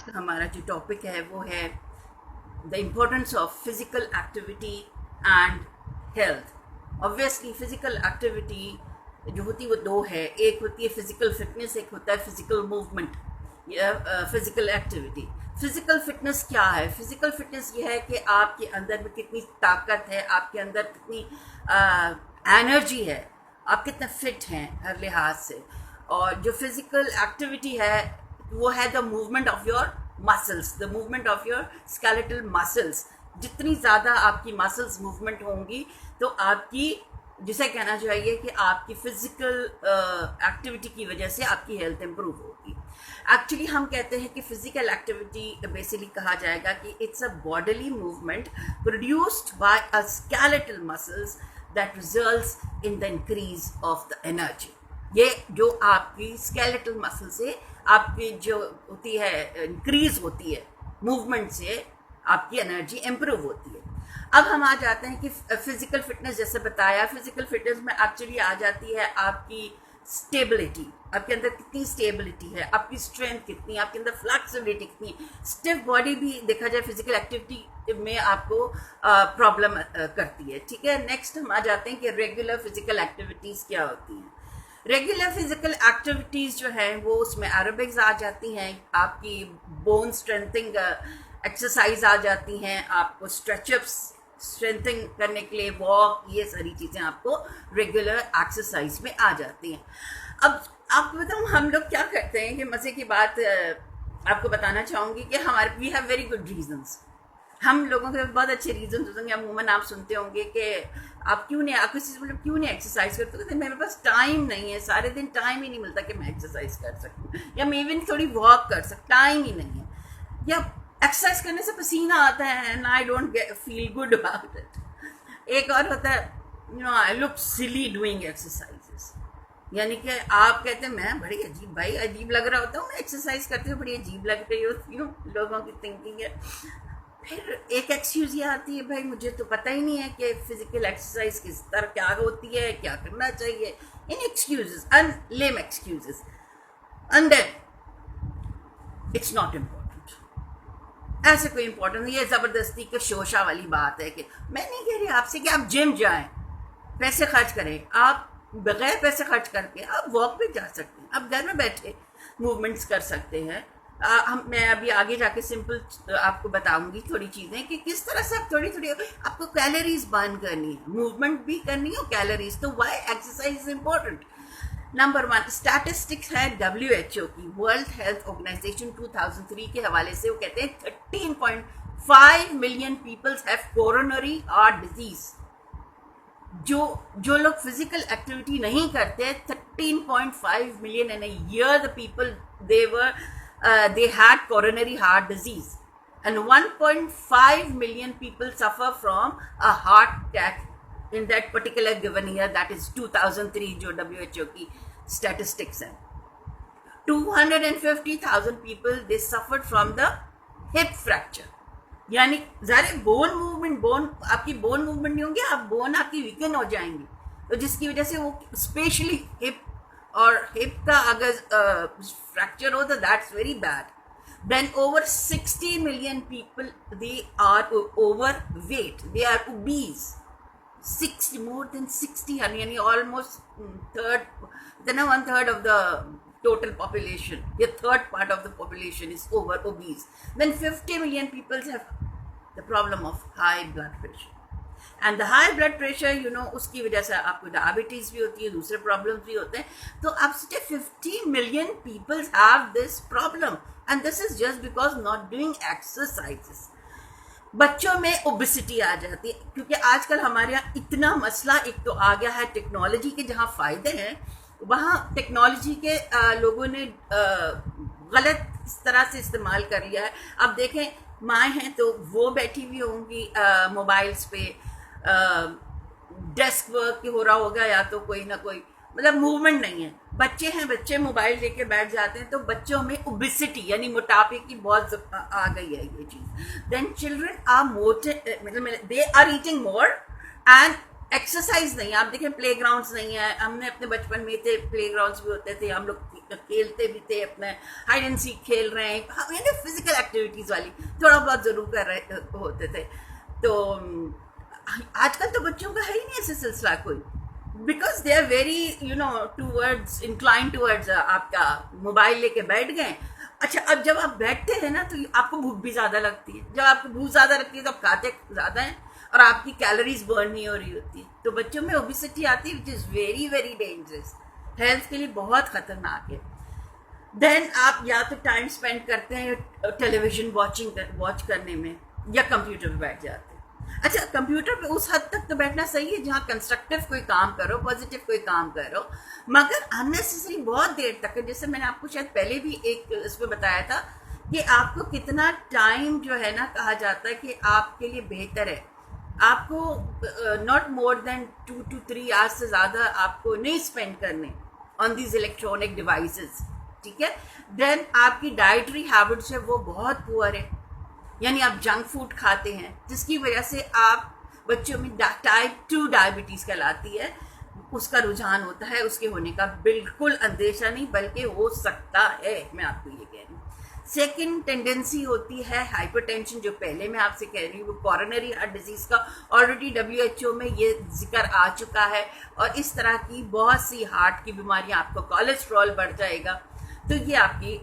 आज का हमारा जो टॉपिक है वो है the importance of physical activity and health. Obviously physical activity जो होती है वो दो है, एक होती है फिजिकल फिटनेस, एक होता है फिजिकल मूवमेंट या फिजिकल एक्टिविटी। फिजिकल फिटनेस क्या है? फिजिकल फिटनेस ये है कि आपके अंदर में कितनी ताकत है, आपके अंदर कितनी एनर्जी है, आप कितने फिट हैं हर लिहाज से। और जो फिजिकल एक्टिविटी है वो है the movement of your muscles, the movement of your skeletal muscles. जितनी ज़्यादा आपकी मसल्स मूवमेंट होंगी तो आपकी, जिसे कहना चाहिए कि आपकी फिजिकल एक्टिविटी की वजह से आपकी हेल्थ इंप्रूव होगी। एक्चुअली हम कहते हैं कि फिजिकल एक्टिविटी बेसिकली कहा जाएगा कि it's a bodily movement produced by a skeletal muscles that results in the increase of the energy. ये जो आपकी स्केलेटल मसल से आपकी जो होती है इंक्रीज होती है मूवमेंट से आपकी एनर्जी इंप्रूव होती है। अब हम आ जाते हैं कि फिजिकल फिटनेस, जैसे बताया, फिजिकल फिटनेस में एक्चुअली आ जाती है आपकी स्टेबिलिटी, आपके अंदर कितनी स्टेबिलिटी है, आपकी स्ट्रेंथ कितनी, आपके अंदर फ्लेक्सिबिलिटी कितनी। स्टिफ बॉडी भी देखा जाए फिजिकल एक्टिविटी में आपको प्रॉब्लम करती है। ठीक है, नेक्स्ट हम आ जाते हैं कि रेगुलर फिजिकल एक्टिविटीज़ क्या होती हैं। रेगुलर फिजिकल एक्टिविटीज़ जो है वो उसमें एरोबिक्स आ जाती हैं, आपकी बोन स्ट्रेंथिंग एक्सरसाइज आ जाती हैं, आपको स्ट्रेचअप्स स्ट्रेंथिंग करने के लिए वॉक, ये सारी चीज़ें आपको रेगुलर एक्सरसाइज में आ जाती हैं। अब आपको बताऊँ हम लोग क्या करते हैं कि मज़े की बात आपको बताना चाहूँगी कि हमारे we have very good reasons. हम लोगों के बहुत अच्छे रीजन होंगे, अमूमन आप सुनते होंगे कि आप क्यों नहीं, आपको मतलब क्यों नहीं एक्सरसाइज करते? कहते मेरे पास टाइम नहीं है, सारे दिन टाइम ही नहीं मिलता कि मैं एक्सरसाइज कर सकूँ या मैं इवन थोड़ी वॉक कर सकूँ, टाइम ही नहीं है, या एक्सरसाइज करने से पसीना आता है and I don't feel good about it. एक और होता है you know I look silly doing exercises, यानी कि आप कहते हैं मैं बड़ी अजीब, भाई अजीब लग रहा होता हूँ, मैं एक्सरसाइज करती हूँ बड़ी अजीब लग रही होती हूँ, लोगों की थिंकिंग है। फिर एक एक्सक्यूज ये आती है, भाई मुझे तो पता ही नहीं है कि फिजिकल एक्सरसाइज किस तरह क्या होती है, क्या करना चाहिए। इन excuses, lame excuses, and then it's not important. ऐसे कोई इम्पोर्टेंट नहीं, ये ज़बरदस्ती के शोशा वाली बात है कि मैं नहीं कह रही आपसे कि आप जिम जाएं, पैसे खर्च करें, आप बगैर पैसे खर्च करके आप वॉक पे जा सकते हैं, आप घर में बैठे मूवमेंट्स कर सकते हैं। मैं अभी आगे जाके सिंपल आपको बताऊंगी थोड़ी चीज़ें कि किस तरह से आप थोड़ी थोड़ी आपको कैलोरीज बर्न करनी है, मूवमेंट भी करनी है और कैलोरीज। तो why exercise is important. Number 1 statistics है WHO की, वर्ल्ड हेल्थ ऑर्गेनाइजेशन 2003 के हवाले से। वो कहते हैं 13.5 million peoples have coronary heart disease. जो लोग फिजिकल एक्टिविटी नहीं करते, 13.5 million in a year the people they had coronary heart disease, and 1.5 million people suffer from a heart attack in that particular given year, that is 2003 जो WHO की statistics है। 250,000 people they suffered from the hip fracture, यानी ज़ाहिर bone movement, आपकी bone movement नहीं होंगे, आप bone आपकी वीकन हो जाएंगी, तो जिसकी वजह से वो स्पेशली हिप और हिप का अगर फ्रैक्चर हो तो that's very bad. Then over 60 million people they are overweight, they are obese, 60 more than 60, यानी almost one third of the total population, the third part of the population is over obese. Then 50 million people have the problem of high blood pressure. And the high blood pressure you know उसकी वजह से आपको diabetes भी होती है, दूसरे problems भी होते हैं। तो आप सोचिए 50 million peoples have this problem and this is just because not doing exercises. बच्चों में ओबेसिटी आ जाती है क्योंकि आजकल हमारे यहाँ इतना मसला एक तो आ गया है टेक्नोलॉजी के, जहाँ फ़ायदे हैं वहाँ टेक्नोलॉजी के लोगों ने गलत इस तरह से इस्तेमाल कर लिया है। अब देखें माएँ हैं तो वो बैठी हुई होंगी मोबाइल्स पे, डेस्क वर्क हो रहा होगा या तो कोई ना कोई, मतलब मूवमेंट नहीं है। बच्चे हैं, बच्चे मोबाइल लेके बैठ जाते हैं, तो बच्चों में ओबेसिटी यानी मोटापे की बहुत आ गई है ये चीज़। देन चिल्ड्रन आर मोटे, मतलब they are eating more and exercise नहीं है। आप देखें प्ले ग्राउंड्स नहीं है, हमने अपने बचपन में थे प्ले ग्राउंड्स भी होते थे, हम लोग खेलते भी थे, अपने हाइड एंड सीक खेल रहे हैं, यानी फिजिकल एक्टिविटीज वाली थोड़ा बहुत जरूर कर रहे होते थे। तो आजकल तो बच्चों का है ही नहीं ऐसे सिलसिला कोई, because they are very towards incline towards आपका मोबाइल लेके बैठ गए। अच्छा, अब जब आप बैठते हैं ना तो आपको भूख भी ज़्यादा लगती है, जब आपको भूख ज़्यादा लगती है तो आप खाते ज़्यादा हैं और आपकी कैलोरीज बर्न नहीं हो रही होती है, तो बच्चों में ओबेसिटी आती है, which is very very dangerous, health के लिए बहुत खतरनाक है। देन आप या तो टाइम स्पेंड करते हैं टेलीविजन वॉच करने में, या कंप्यूटर पे बैठ जाते हैं। अच्छा, कंप्यूटर पे उस हद तक तो बैठना सही है जहाँ कंस्ट्रक्टिव कोई काम करो, पॉजिटिव कोई काम करो, मगर अननेसेसरी बहुत देर तक, जैसे मैंने आपको शायद पहले भी एक इसमें बताया था कि आपको कितना टाइम जो है ना कहा जाता है कि आपके लिए बेहतर है, आपको not more than 2 to 3 hours से ज़्यादा आपको नहीं स्पेंड करने ऑन दीज इलेक्ट्रॉनिक डिवाइसेस, ठीक है। देन आपकी डाइटरी हैबिट्स है वो बहुत पुअर है, यानी आप जंक फूड खाते हैं जिसकी वजह से आप बच्चों में टाइप 2 डायबिटीज़ कहलाती है, उसका रुझान होता है, उसके होने का बिल्कुल अंदेशा नहीं बल्कि हो सकता है, मैं आपको ये कह रही हूँ। सेकेंड टेंडेंसी होती है हाइपरटेंशन, जो पहले मैं आपसे कह रही हूँ, कॉरोनरी हार्ट डिजीज़ का ऑलरेडी WHO में ये जिक्र आ चुका है, और इस तरह की बहुत सी हार्ट की बीमारियाँ, आपको कोलेस्ट्रॉल बढ़ जाएगा। तो ये आपकी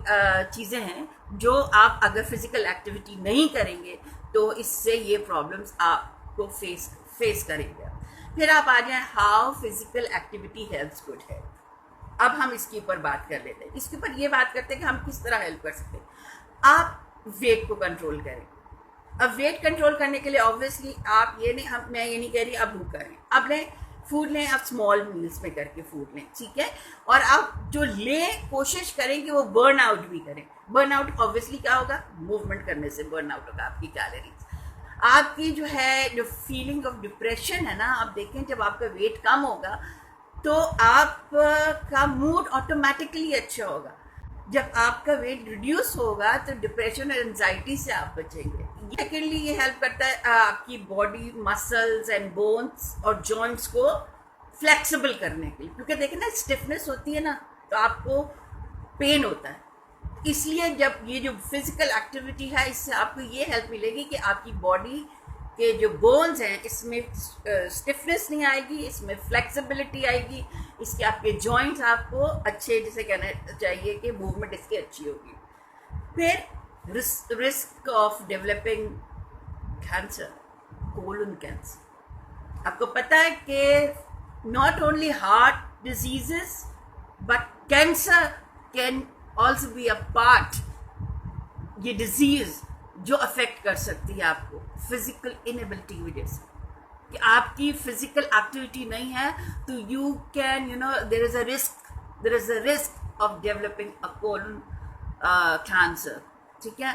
चीज़ें हैं जो आप अगर फिजिकल एक्टिविटी नहीं करेंगे तो इससे ये प्रॉब्लम्स आपको फेस करेंगे। फिर आप आ जाएं how physical activity helps good health. अब हम इसके ऊपर बात कर लेते हैं, इसके ऊपर ये बात करते हैं कि हम किस तरह हेल्प कर सकते हैं। आप वेट को कंट्रोल करें। अब वेट कंट्रोल करने के लिए ऑब्वियसली आप ये नहीं, मैं ये नहीं कह रही आप भूखा रहें, अब लें फूड लें, आप स्मॉल मील्स में करके फूड लें, ठीक है, और आप जो लें कोशिश करें कि वो बर्न आउट भी करें। बर्न आउट ऑब्वियसली क्या होगा, मूवमेंट करने से बर्न आउट होगा आपकी कैलोरीज। आपकी जो है जो फीलिंग ऑफ डिप्रेशन है ना, आप देखें जब आपका वेट कम होगा तो आपका मूड ऑटोमेटिकली अच्छा होगा। जब आपका वेट रिड्यूस होगा तो डिप्रेशन और एंजाइटी से आप बचेंगे। सेकेंडली ये हेल्प करता है आपकी बॉडी मसल्स एंड बोन्स और जॉइंट्स को फ्लेक्सिबल करने के लिए, क्योंकि देखें ना स्टिफनेस होती है ना तो आपको पेन होता है, इसलिए जब ये जो फिजिकल एक्टिविटी है इससे आपको ये हेल्प मिलेगी कि आपकी बॉडी के जो बोन्स हैं इसमें स्टिफनेस नहीं आएगी, इसमें फ्लेक्सिबिलिटी आएगी, इसके आपके जॉइंट्स आपको अच्छे, जैसे कहना चाहिए कि मूवमेंट इसकी अच्छी होगी। फिर risk of developing cancer, colon cancer, आपको पता है कि not only heart diseases but cancer can also be a part, ये डिजीज जो अफेक्ट कर सकती है आपको फिजिकल इनएबिलिटी की वजह से, कि आपकी फिजिकल एक्टिविटी नहीं है तो you can there is a risk of developing a colon cancer, ठीक है।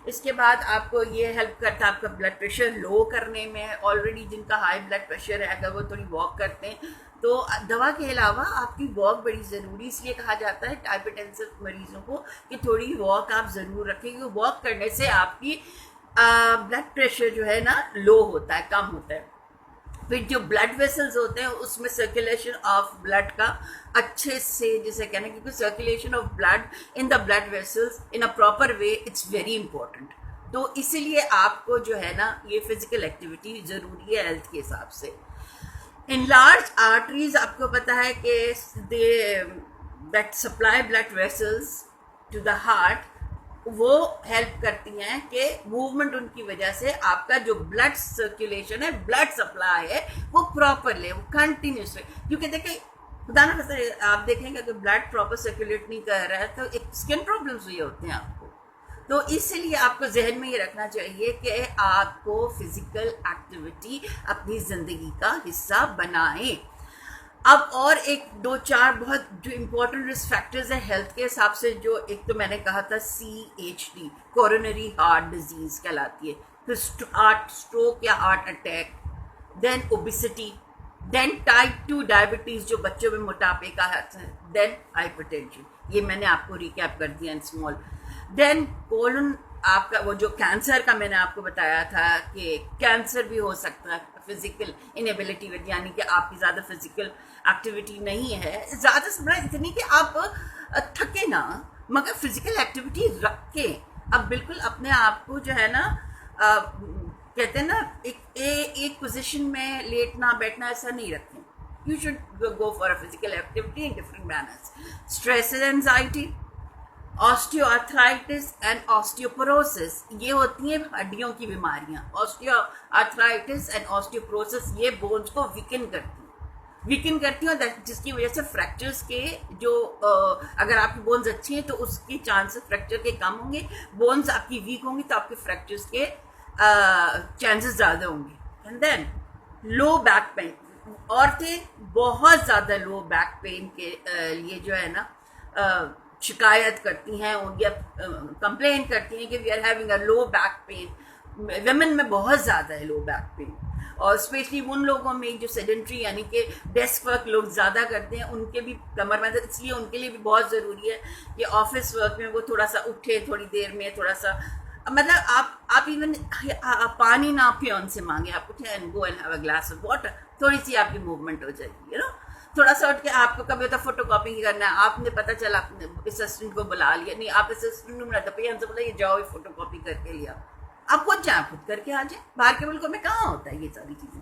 इसके बाद आपको ये हेल्प करता है आपका ब्लड प्रेशर लो करने में। ऑलरेडी जिनका हाई ब्लड प्रेशर है अगर वो थोड़ी वॉक करते हैं तो दवा के अलावा आपकी वॉक बड़ी ज़रूरी, इसलिए कहा जाता है हाइपरटेंसिव मरीजों को कि थोड़ी वॉक आप ज़रूर रखें, क्योंकि वॉक करने से आपकी ब्लड प्रेशर जो है ना लो होता है, कम होता है। फिर जो ब्लड वेसल्स होते हैं उसमें सर्कुलेशन ऑफ ब्लड का अच्छे से, जैसे कहना, क्योंकि circulation of blood in the blood vessels in a proper way it's very important. तो इसीलिए आपको जो है ना ये फिजिकल एक्टिविटी ज़रूरी है हेल्थ के हिसाब से। Enlarged arteries, आपको पता है कि that supply blood vessels to the heart, वो हेल्प करती हैं कि मूवमेंट उनकी वजह से आपका जो ब्लड सर्कुलेशन है, ब्लड सप्लाई है, वो प्रॉपर ले, वो कंटिन्यूस रहे। क्योंकि देखिए खुदा ना खास्ता आप देखेंगे कि ब्लड प्रॉपर सर्कुलेट नहीं कर रहा है तो एक स्किन प्रॉब्लम्स हुई होते हैं आपको। तो इसलिए आपको जहन में ये रखना चाहिए कि आपको फिजिकल एक्टिविटी अपनी ज़िंदगी का हिस्सा बनाएं। अब और एक 2-4 बहुत जो इम्पोर्टेंट रिस्क फैक्टर्स हैं हेल्थ के हिसाब से, जो एक तो मैंने कहा था CHD, कोरोनरी हार्ट डिजीज़ कहलाती है, फिर हार्ट स्ट्रोक या heart attack, then obesity, then type 2 diabetes जो बच्चों में मोटापे का है, देन हाइपरटेंशन, ये मैंने आपको रिकैप कर दिया इन स्मॉल, देन कोलन आपका वो जो कैंसर का मैंने आपको बताया था कि कैंसर भी हो सकता है फिजिकल इनएबिलिटी with, यानी कि आपकी ज़्यादा फिजिकल एक्टिविटी नहीं है, ज़्यादा से बड़ा इतनी कि आप थके ना, मगर फिजिकल एक्टिविटी रख के अब बिल्कुल अपने आप को जो है ना कहते हैं ना एक पोजीशन में लेटना बैठना ऐसा नहीं रखें. You should go for a physical activity in different manners. Stress and anxiety, osteoarthritis and osteoporosis, ये होती हैं हड्डियों की बीमारियां. ऑस्टियोआर्थराइटिस एंड ऑस्टियोपोरोसिस ये बोन्स को वीकन करती हैं, जिसकी वजह से फ्रैक्चर्स के जो अगर आपकी बोन्स अच्छी हैं तो उसकी चांसेस फ्रैक्चर के कम होंगे. बोन्स आपकी वीक होंगी तो आपके फ्रैक्चर्स के चांसेस ज़्यादा होंगे. And then low back pain, औरतें बहुत ज़्यादा लो बैक पेन के लिए जो है ना शिकायत करती हैं या कंप्लेन करती हैं कि we are having a low back pain. Women में बहुत ज़्यादा है लो बैक पेन, और स्पेशली उन लोगों में जो सेडेंट्री यानी कि डेस्क वर्क लोग ज़्यादा करते हैं उनके भी कमर में, इसलिए उनके लिए भी बहुत ज़रूरी है कि ऑफिस वर्क में वो थोड़ा सा उठे, थोड़ी देर में थोड़ा सा, मतलब आप इवन पानी ना पिए उनसे मांगे, आप उठे and go and have a glass of water, थोड़ी सी आपकी मूवमेंट हो जाएगी. थोड़ा सा उठ के आपको कभी होता फोटो कॉपी करना है, आपने पता चला आपने असिस्टेंट को बुला लिया, नहीं आप असिस्टेंट को बुलाते भैया हमसे बोला ये जाओ ये फोटो कॉपी करके लिया, आप खुद जाए खुद करके आ जाए. बाहर के मुल्कों में कहाँ होता है ये सारी चीज़ें.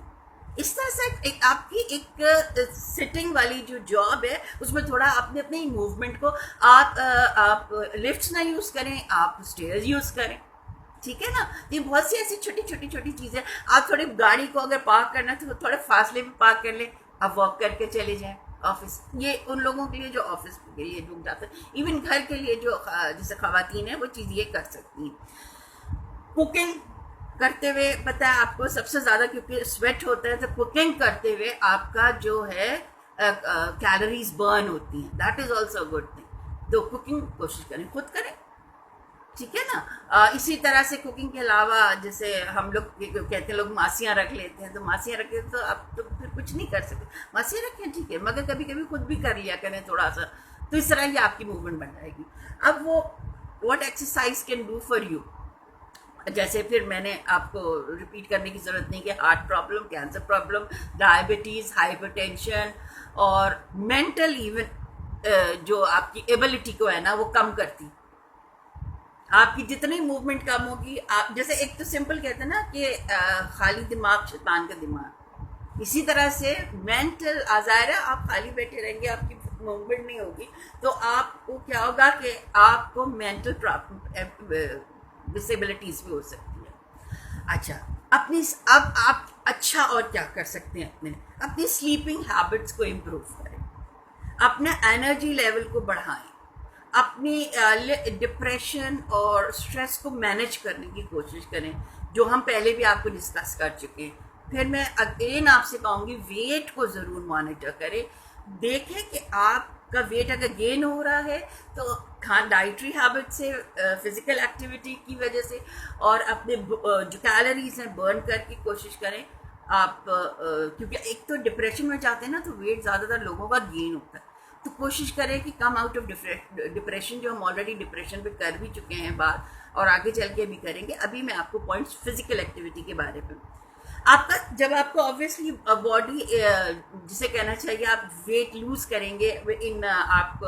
इस तरह से आपकी एक सिटिंग वाली जो जॉब है उसमें थोड़ा अपने मूवमेंट को आप लिफ्ट ना यूज़ करें, आप स्टेयर्स यूज़ करें. ठीक है ना. ये बहुत सी ऐसी छोटी चीज़ें. आप थोड़ी गाड़ी को अगर पार्क करना है तो थोड़े फासले में पार्क कर लें, आप वॉक करके चले जाएं ऑफिस. ये उन लोगों के लिए जो ऑफिस के लिए लोग जाते हैं. इवन घर के लिए जो जैसे खवातीन है वो चीज़ ये कर सकती हैं. कुकिंग करते हुए पता है आपको सबसे ज़्यादा क्योंकि स्वेट होता है तो कुकिंग करते हुए आपका जो है कैलोरीज बर्न होती हैं. That is also good thing. तो कुकिंग कोशिश करें खुद करें. ठीक है ना. इसी तरह से कुकिंग के अलावा जैसे हम लोग कहते हैं लोग मासियाँ रख लेते हैं, तो मासियाँ रखें तो आप तो फिर कुछ नहीं कर सकते. मासियाँ रखें ठीक है, मगर कभी कभी खुद भी कर लिया करें थोड़ा सा, तो इस तरह ही आपकी मूवमेंट बन जाएगी. अब वो what exercise can do for you, जैसे फिर मैंने आपको रिपीट करने की ज़रूरत नहीं कि heart problem, cancer problem, diabetes, hypertension और मेंटल इवन जो आपकी एबिलिटी को है ना वो कम करती. आपकी जितनी मूवमेंट कम होगी, आप जैसे एक तो सिंपल कहते हैं ना कि खाली दिमाग शैतान का दिमाग, इसी तरह से मेंटल आज़ार है. आप खाली बैठे रहेंगे, आपकी मूवमेंट नहीं होगी, तो आपको क्या होगा कि आपको मेंटल डिसेबिलिटीज़ भी हो सकती है. अच्छा, अब आप अच्छा और क्या कर सकते हैं, अपनी स्लीपिंग हैबिट्स को इम्प्रूव करें, अपने एनर्जी लेवल को बढ़ाएं, अपनी डिप्रेशन और स्ट्रेस को मैनेज करने की कोशिश करें, जो हम पहले भी आपको डिस्कस कर चुके हैं. फिर मैं अगेन आपसे कहूँगी वेट को ज़रूर मॉनिटर करें. देखें कि आपका वेट अगर गेन हो रहा है तो डाइटरी हैबिट से, फिज़िकल एक्टिविटी की वजह से, और अपने जो कैलोरीज हैं बर्न करके कोशिश करें आप. क्योंकि एक तो डिप्रेशन में जाते हैं ना तो वेट ज़्यादातर लोगों का गेन होता है, तो कोशिश करें कि कम आउट ऑफ डिप्रेशन, जो हम ऑलरेडी डिप्रेशन पे कर भी चुके हैं बात, और आगे चल के भी करेंगे. अभी मैं आपको पॉइंट्स फिजिकल एक्टिविटी के बारे में. आपका जब आपको ऑब्वियसली बॉडी जिसे कहना चाहिए आप वेट लूज करेंगे, इन आप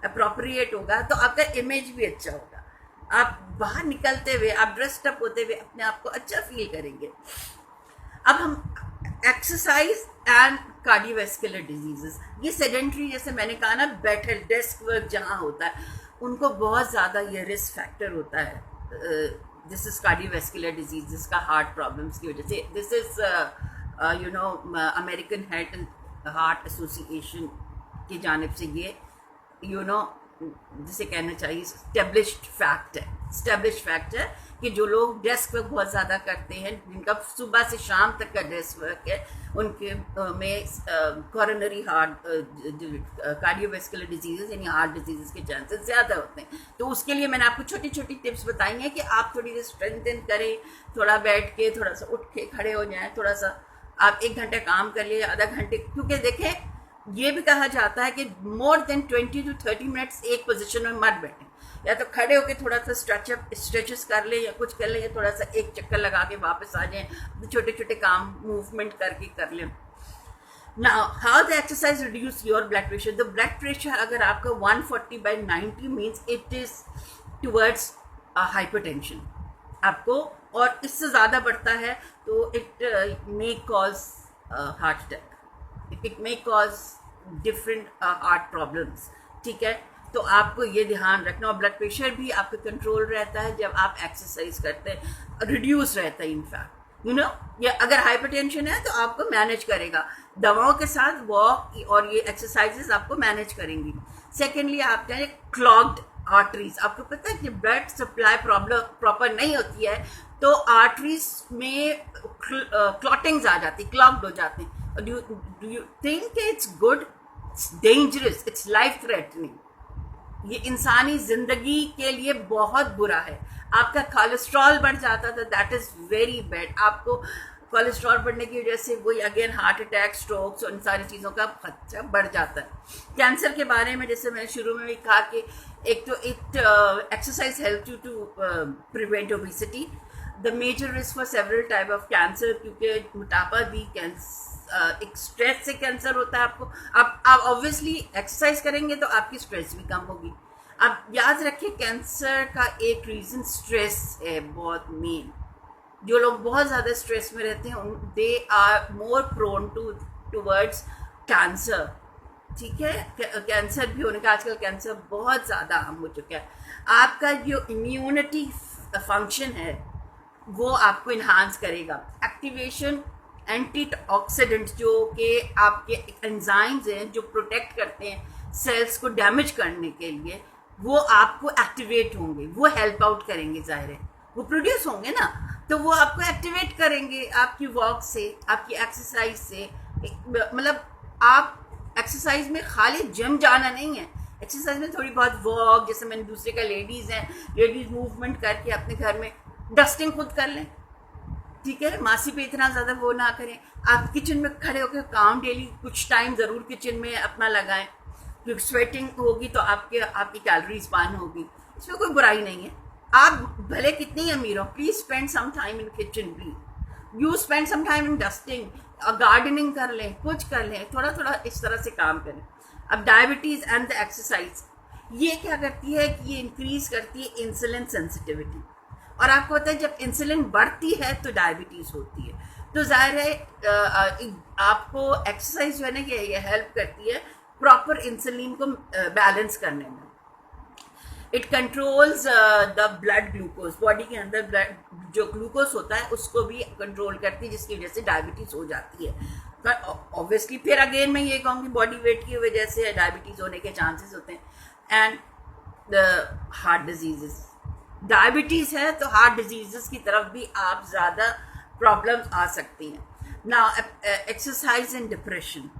अप्रोप्रिएट होगा तो आपका इमेज भी अच्छा होगा. आप बाहर निकलते हुए, आप ड्रेस्ड अप होते हुए अपने आप को अच्छा फील करेंगे. अब हम एक्सरसाइज एंड कार्डियोवैस्कुलर डिजीजेस, ये सेडेंट्री जैसे मैंने कहा ना, बैठे डेस्क वर्क जहाँ होता है उनको बहुत ज़्यादा ये रिस्क फैक्टर होता है. दिस इज़ कार्डियोवैस्कुलर डिजीज, जिसका हार्ट प्रॉब्लम्स की वजह से. This is American heart association की जानिब से ये जिसे कहना चाहिए स्टेब्लिश्ड फैक्ट है कि जो लोग डेस्क वर्क बहुत ज़्यादा करते हैं, जिनका सुबह से शाम तक का डेस्क वर्क है, उनके में कोरोनरी हार्ट कार्डियोवैस्कुलर डिजीज़ यानी हार्ट डिजीज़ के चांसेस ज़्यादा होते हैं. तो उसके लिए मैंने आपको छोटी छोटी टिप्स बताई हैं कि आप थोड़ी सी स्ट्रेंथन करें, थोड़ा बैठ के, थोड़ा सा उठ के खड़े हो जाएं, थोड़ा सा आप 1 घंटे काम कर लिए, आधा घंटे, क्योंकि देखें ये भी कहा जाता है कि मोर देन 20 to 30 मिनट्स एक पोजीशन में मत बैठें. या तो खड़े होके थोड़ा सा स्ट्रेचेस कर लें या कुछ कर लें, या थोड़ा सा एक चक्कर लगा के वापस आ जाएं, छोटे छोटे काम मूवमेंट करके कर लें. Now, how the exercise reduce your blood pressure? The blood pressure अगर आपका 140/90 means it is towards hypertension आपको, और इससे ज़्यादा बढ़ता है तो it may cause heart attack, it may cause different heart problems. ठीक है, तो आपको ये ध्यान रखना. और ब्लड प्रेशर भी आपका कंट्रोल रहता है जब आप एक्सरसाइज करते हैं, रिड्यूस रहता है इनफैक्ट, यू नो. या अगर हाइपरटेंशन है तो आपको मैनेज करेगा, दवाओं के साथ वॉक और ये एक्सरसाइजेस आपको मैनेज करेंगी. सेकेंडली, आप कहें क्लॉग्ड आर्टरीज. आपको पता है कि ब्लड सप्लाई प्रॉब्लम प्रॉपर नहीं होती है तो आर्टरीज में क्लॉटिंग्स आ जाती, क्लॉग्ड हो जाते हैं. Do you think it's good? It's dangerous, it's life threatening. ये इंसानी जिंदगी के लिए बहुत बुरा है. आपका कोलेस्ट्रॉल बढ़ जाता था, दैट इज वेरी बैड. आपको कोलेस्ट्रॉल बढ़ने की वजह से वही अगेन हार्ट अटैक, स्ट्रोक्स और इन सारी चीज़ों का खर्चा बढ़ जाता है. कैंसर के बारे में जैसे मैंने शुरू में भी कहा कि एक तो exercise help you to prevent obesity. The major risk for several type of cancer, क्योंकि मोटापा भी एक स्ट्रेस से कैंसर होता है. आपको आप ऑब्वियसली एक्सरसाइज करेंगे तो आपकी स्ट्रेस भी कम होगी. आप याद रखिए कैंसर का एक रीज़न स्ट्रेस है बहुत मेन. जो लोग बहुत ज़्यादा स्ट्रेस में रहते हैं they are more prone towards cancer. ठीक है, कैंसर भी होने का आजकल कैंसर बहुत ज़्यादा आम हो चुका है. आपका जो इम्यूनिटी फंक्शन है वो आपको इन्हांस करेगा. एक्टिवेशन एंटीऑक्सीडेंट जो कि आपके एंजाइम्स हैं जो प्रोटेक्ट करते हैं सेल्स को डैमेज करने के लिए, वो आपको एक्टिवेट होंगे, वो हेल्प आउट करेंगे. जाहिर है वो प्रोड्यूस होंगे ना, तो वो आपको एक्टिवेट करेंगे आपकी वॉक से, आपकी एक्सरसाइज से. मतलब आप एक्सरसाइज में खाली जिम जाना नहीं है, एक्सरसाइज में थोड़ी बहुत वॉक, जैसे मैंने दूसरे का लेडीज़ हैं, लेडीज़ मूवमेंट करके अपने घर में डस्टिंग खुद कर लें. ठीक है, मासी पे इतना ज़्यादा वो ना करें. आप किचन में खड़े होकर काम डेली कुछ टाइम ज़रूर किचन में अपना लगाएं, क्योंकि स्वेटिंग होगी तो आपकी कैलोरीज बर्न होगी. इसमें कोई बुराई नहीं है. आप भले कितनी अमीर हो, please spend some time in kitchen. भी you spend some time in dusting, gardening कर लें, कुछ कर लें, थोड़ा थोड़ा इस तरह से काम करें. अब डायबिटीज़ एंड द एक्सरसाइज ये क्या करती है कि ये इंक्रीज करती है इंसुलिन सेंसिटिविटी. और आपको पता है जब इंसुलिन बढ़ती है तो डायबिटीज़ होती है. तो जाहिर है आपको एक्सरसाइज जो है ना ये हेल्प करती है प्रॉपर इंसुलिन को बैलेंस करने में. It controls the blood glucose. Body के अंदर ब्लड जो ग्लूकोज होता है उसको भी कंट्रोल करती है, जिसकी वजह से डायबिटीज़ हो जाती है. ऑब्वियसली फिर अगेन मैं ये कहूँगी बॉडी वेट की वजह से डायबिटीज़ होने के चांसेस होते हैं. And the heart diseases, diabetes है तो हार्ट डिजीजेस की तरफ भी आप ज़्यादा प्रॉब्लम्स आ सकती हैं. Now exercise and depression.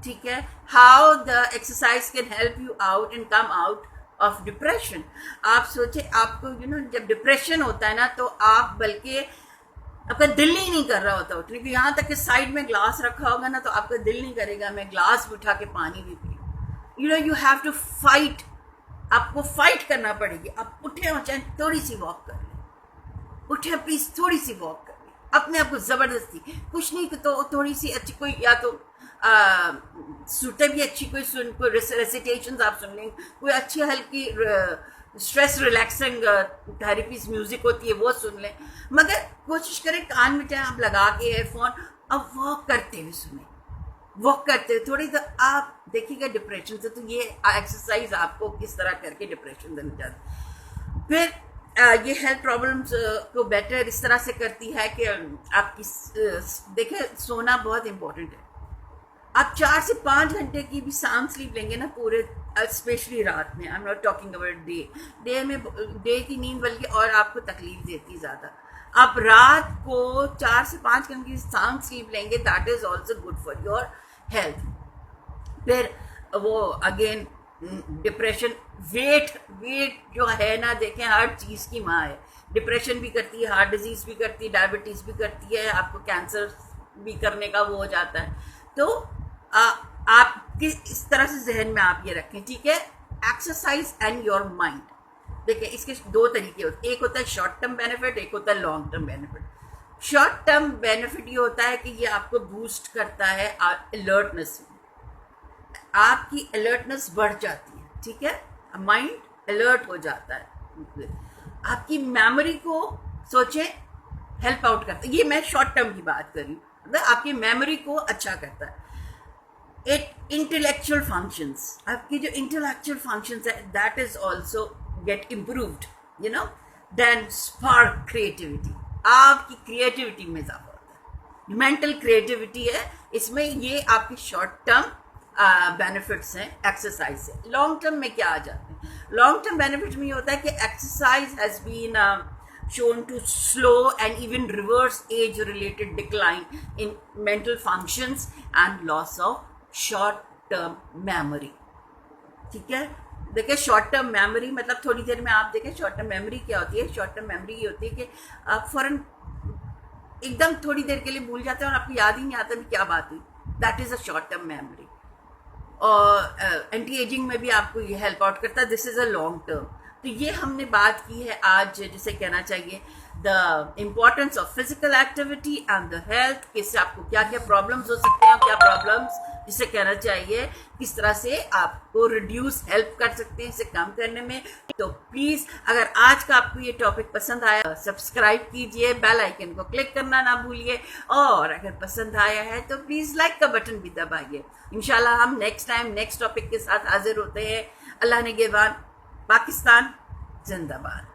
ठीक है, how the exercise can help you out and come out of depression. आप सोचे आपको जब डिप्रेशन होता है ना तो आप बल्कि आपका दिल ही नहीं कर रहा होता उठने की. यहाँ तक कि साइड में ग्लास रखा होगा ना तो आपका दिल नहीं करेगा मैं ग्लास भी उठा के पानी भी पी. You have to fight. आपको फाइट करना पड़ेगी. आप उठे और चाहे थोड़ी सी वॉक कर लें, उठे प्लीज थोड़ी सी वॉक कर लें, अपने आप को जबरदस्ती कुछ नहीं तो थोड़ी सी अच्छी कोई या तो सुनते भी अच्छी कोई रेसिटेशंस आप सुन लें, कोई अच्छी हल्की स्ट्रेस रिलैक्सिंग थेरेपीज म्यूजिक होती है वो सुन लें. मगर कोशिश करें कान में चाहे आप लगा के एयरफोन अब वॉक करते हुए सुने. वॉक करते हुए थोड़ी तो आप देखिएगा डिप्रेशन से तो ये एक्सरसाइज आपको किस तरह करके डिप्रेशन से निजात. फिर ये हेल्थ प्रॉब्लम्स को बेटर इस तरह से करती है कि आपकी देखिए सोना बहुत इंपॉर्टेंट है. आप 4 से 5 घंटे की भी साउंड स्लीप लेंगे ना पूरे, स्पेशली रात में. I am not talking about day में, डे की नींद बल्कि और आपको तकलीफ देती ज़्यादा. आप रात को 4 से 5 घंटे की साउंड स्लीप लेंगे, that is also good for your health. फिर वो अगेन डिप्रेशन, वेट जो है ना देखें हर चीज़ की माँ है. डिप्रेशन भी करती है, हार्ट डिजीज़ भी करती है, डायबिटीज़ भी करती है, आपको कैंसर भी करने का वो हो जाता है. तो आप इस तरह से जहन में आप ये रखें. ठीक है, एक्सरसाइज एंड योर माइंड. देखिए इसके दो तरीके होते हैं, एक होता है शॉर्ट टर्म बेनिफिट, एक होता है long term benefit. Short term benefit ये होता है कि ये आपको बूस्ट करता है अलर्टनेस, आपकी अलर्टनेस बढ़ जाती है, ठीक है, माइंड अलर्ट हो जाता है, आपकी मेमोरी को सोचे हेल्प आउट करता है। ये मैं शॉर्ट टर्म की बात कर रही हूँ, मतलब आपकी मेमोरी को अच्छा करता है। इट इंटेलेक्चुअल फंक्शंस, आपकी जो इंटेलेक्चुअल फंक्शंस है that is also get improved, you know, then spark creativity, आपकी क्रिएटिविटी में इजाफा होता है, मेंटल क्रिएटिविटी है इसमें। ये आपके शॉर्ट टर्म बेनिफिट्स हैं एक्सरसाइज से। लॉन्ग टर्म में क्या आ जाते हैं? लॉन्ग टर्म बेनिफिट में ये होता है कि exercise has been shown to slow and even reverse age related decline in mental functions and loss of short term memory, ठीक है। देखिए शॉर्ट टर्म मेमोरी मतलब थोड़ी देर में आप देखें शॉर्ट टर्म मेमोरी क्या होती है। शॉर्ट टर्म मेमोरी ये होती है कि आप फौरन एकदम थोड़ी देर के लिए भूल जाते हैं और आपको याद ही नहीं आता कि क्या बात हुई, that is a short term memory. और एंटी एजिंग में भी आपको ये हेल्प आउट करता है, this is a long term. तो ये हमने बात की है आज, जिसे कहना चाहिए the importance of physical activity and the health, किससे आपको क्या क्या प्रॉब्लम्स हो सकते हैं, क्या प्रॉब्लम्स, जिसे कहना चाहिए किस तरह से आपको रिड्यूस हेल्प कर सकते हैं इसे कम करने में। तो प्लीज अगर आज का आपको ये टॉपिक पसंद आया सब्सक्राइब कीजिए, बेल आइकन को क्लिक करना ना भूलिए, और अगर पसंद आया है तो प्लीज लाइक का बटन भी दबाइए। इंशाल्लाह हम नेक्स्ट टाइम नेक्स्ट टॉपिक के साथ हाजिर होते हैं। अल्लाह ने गेबान, पाकिस्तान जिंदाबाद।